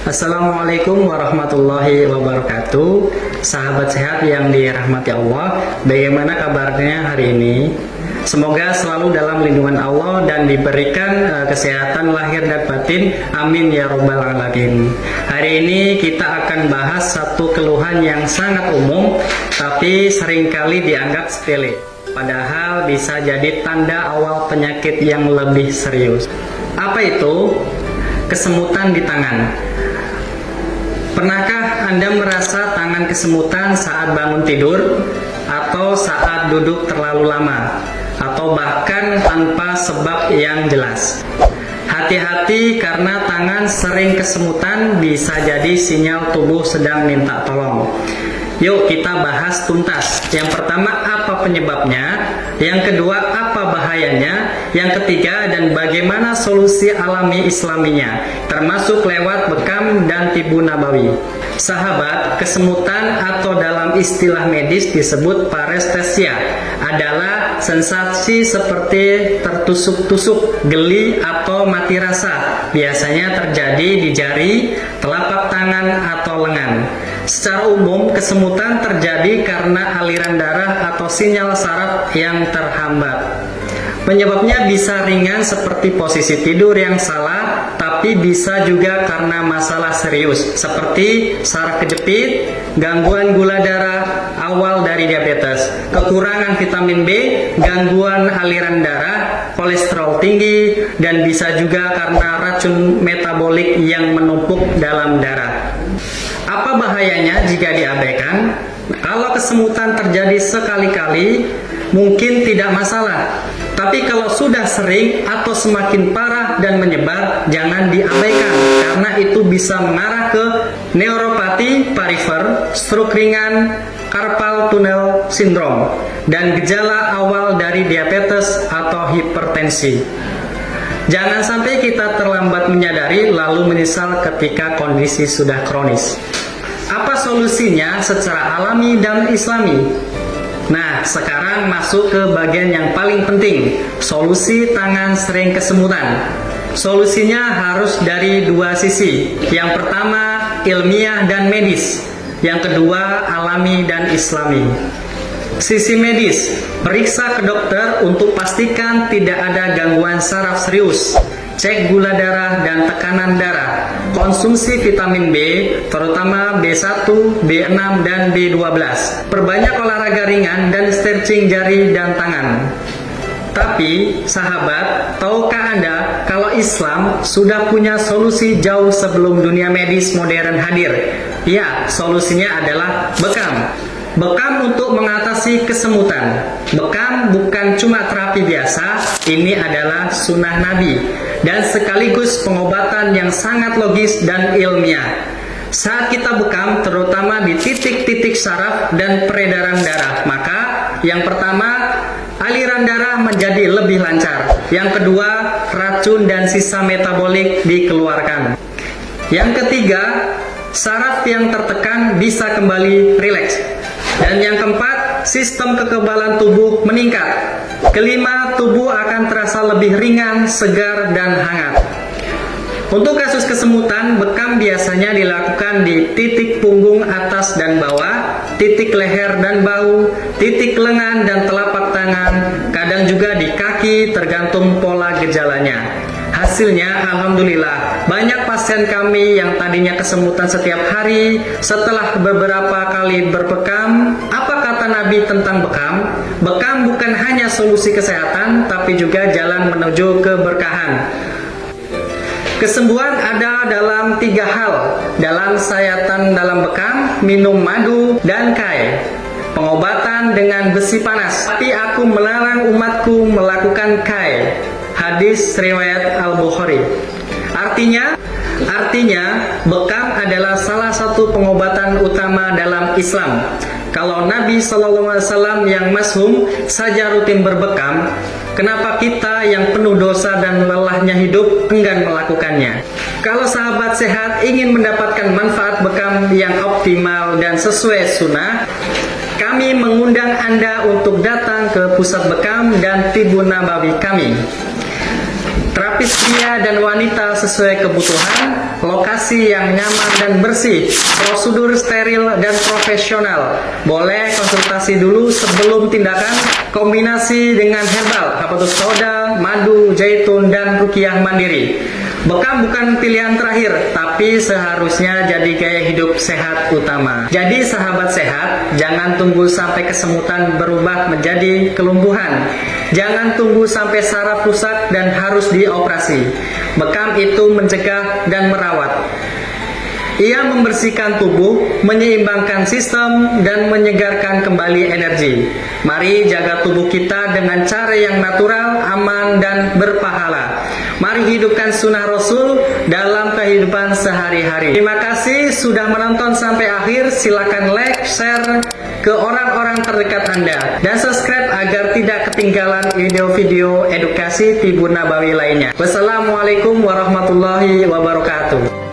Assalamualaikum warahmatullahi wabarakatuh. Sahabat sehat yang dirahmati Allah, bagaimana kabarnya hari ini? Semoga selalu dalam lindungan Allah dan diberikan kesehatan lahir dan batin. Amin ya robbal alamin. Hari ini kita akan bahas satu keluhan yang sangat umum, tapi seringkali dianggap sepele. Padahal bisa jadi tanda awal penyakit yang lebih serius. Apa itu? Kesemutan di tangan. Pernahkah Anda merasa tangan kesemutan saat bangun tidur, atau saat duduk terlalu lama, atau bahkan tanpa sebab yang jelas? Hati-hati, karena tangan sering kesemutan bisa jadi sinyal tubuh sedang minta tolong. Yuk kita bahas tuntas. Yang pertama, apa penyebabnya? Yang kedua, apa bahayanya? Yang ketiga, dan bagaimana solusi alami islaminya, termasuk lewat bekam dan tibu nabawi. Sahabat, kesemutan atau dalam istilah medis disebut parestesia adalah sensasi seperti tertusuk-tusuk, geli, atau mati rasa. Biasanya terjadi di jari, telapak tangan, atau lengan. Secara umum, kesemutan terjadi karena aliran darah atau sinyal saraf yang terhambat. Penyebabnya bisa ringan seperti posisi tidur yang salah, tapi bisa juga karena masalah serius seperti saraf kejepit, gangguan gula darah awal dari diabetes, kekurangan vitamin B, gangguan aliran darah, kolesterol tinggi, dan bisa juga karena racun metabolik yang menumpuk dalam darah. Apa bahayanya jika diabaikan? Kalau kesemutan terjadi sekali-kali, mungkin tidak masalah. Tapi kalau sudah sering atau semakin parah dan menyebar, jangan diabaikan, karena itu bisa mengarah ke neuropati perifer, stroke ringan, carpal tunnel syndrome, dan gejala awal dari diabetes atau hipertensi. Jangan sampai kita terlambat menyadari lalu menyesal ketika kondisi sudah kronis. Apa solusinya secara alami dan islami? Nah, sekarang masuk ke bagian yang paling penting, solusi tangan sering kesemutan. Solusinya harus dari dua sisi. Yang pertama, ilmiah dan medis. Yang kedua, alami dan islami. Sisi medis, periksa ke dokter untuk pastikan tidak ada gangguan saraf serius. Cek gula darah dan tekanan darah. Konsumsi vitamin B, terutama B1, B6, dan B12. Perbanyak olahraga ringan dan stretching jari dan tangan. Tapi, sahabat, tahukah Anda kalau Islam sudah punya solusi jauh sebelum dunia medis modern hadir? Ya, solusinya adalah bekam. Bekam untuk mengatasi kesemutan. Bekam bukan cuma terapi biasa, ini adalah sunnah Nabi, dan sekaligus pengobatan yang sangat logis dan ilmiah. Saat kita bekam, terutama di titik-titik saraf dan peredaran darah, maka yang pertama, aliran darah menjadi lebih lancar. Yang kedua, racun dan sisa metabolik dikeluarkan. Yang ketiga, saraf yang tertekan bisa kembali rileks. Dan yang keempat, sistem kekebalan tubuh meningkat. Kelima, tubuh akan terasa lebih ringan, segar, dan hangat. Untuk kasus kesemutan, bekam biasanya dilakukan di titik punggung atas dan bawah, titik leher dan bahu, titik lengan dan telapak tangan, kadang juga di kaki, tergantung pola gejalanya. Hasilnya, alhamdulillah, banyak pasien kami yang tadinya kesemutan setiap hari, setelah beberapa kali berbekam. Apa kata Nabi tentang bekam? Bekam bukan hanya solusi kesehatan, tapi juga jalan menuju keberkahan. Kesembuhan ada dalam 3 hal. Dalam sayatan dalam bekam, minum madu, dan kai. Pengobatan dengan besi panas. Tapi aku melarang umatku melakukan kai. Hadis riwayat Al-Bukhari. Artinya bekam adalah salah satu pengobatan utama dalam Islam. Kalau Nabi SAW yang masyhur saja rutin berbekam, kenapa kita yang penuh dosa dan lelahnya hidup enggan melakukannya? Kalau sahabat sehat ingin mendapatkan manfaat bekam yang optimal dan sesuai sunnah, kami mengundang Anda untuk datang ke pusat bekam dan tibu nabawi kami. terapis pria dan wanita sesuai kebutuhan, lokasi yang nyaman dan bersih, prosedur steril dan profesional. Boleh konsultasi dulu sebelum tindakan, kombinasi dengan herbal, habatus sauda, madu, zaitun, dan ruqyah mandiri. Bekam bukan pilihan terakhir, tapi seharusnya jadi gaya hidup sehat utama. Jadi sahabat sehat, jangan tunggu sampai kesemutan berubah menjadi kelumpuhan. Jangan tunggu sampai saraf rusak dan harus dioperasi. Bekam itu mencegah dan merawat. Ia membersihkan tubuh, menyeimbangkan sistem, dan menyegarkan kembali energi. Mari jaga tubuh kita dengan cara yang natural, aman, dan berpahala. Mari hidupkan sunnah Rasul dalam kehidupan sehari-hari. Terima kasih sudah menonton sampai akhir. Silakan like, share ke orang-orang terdekat Anda, dan subscribe agar tidak ketinggalan video-video edukasi Tibun Nabawi lainnya. Wassalamualaikum warahmatullahi wabarakatuh.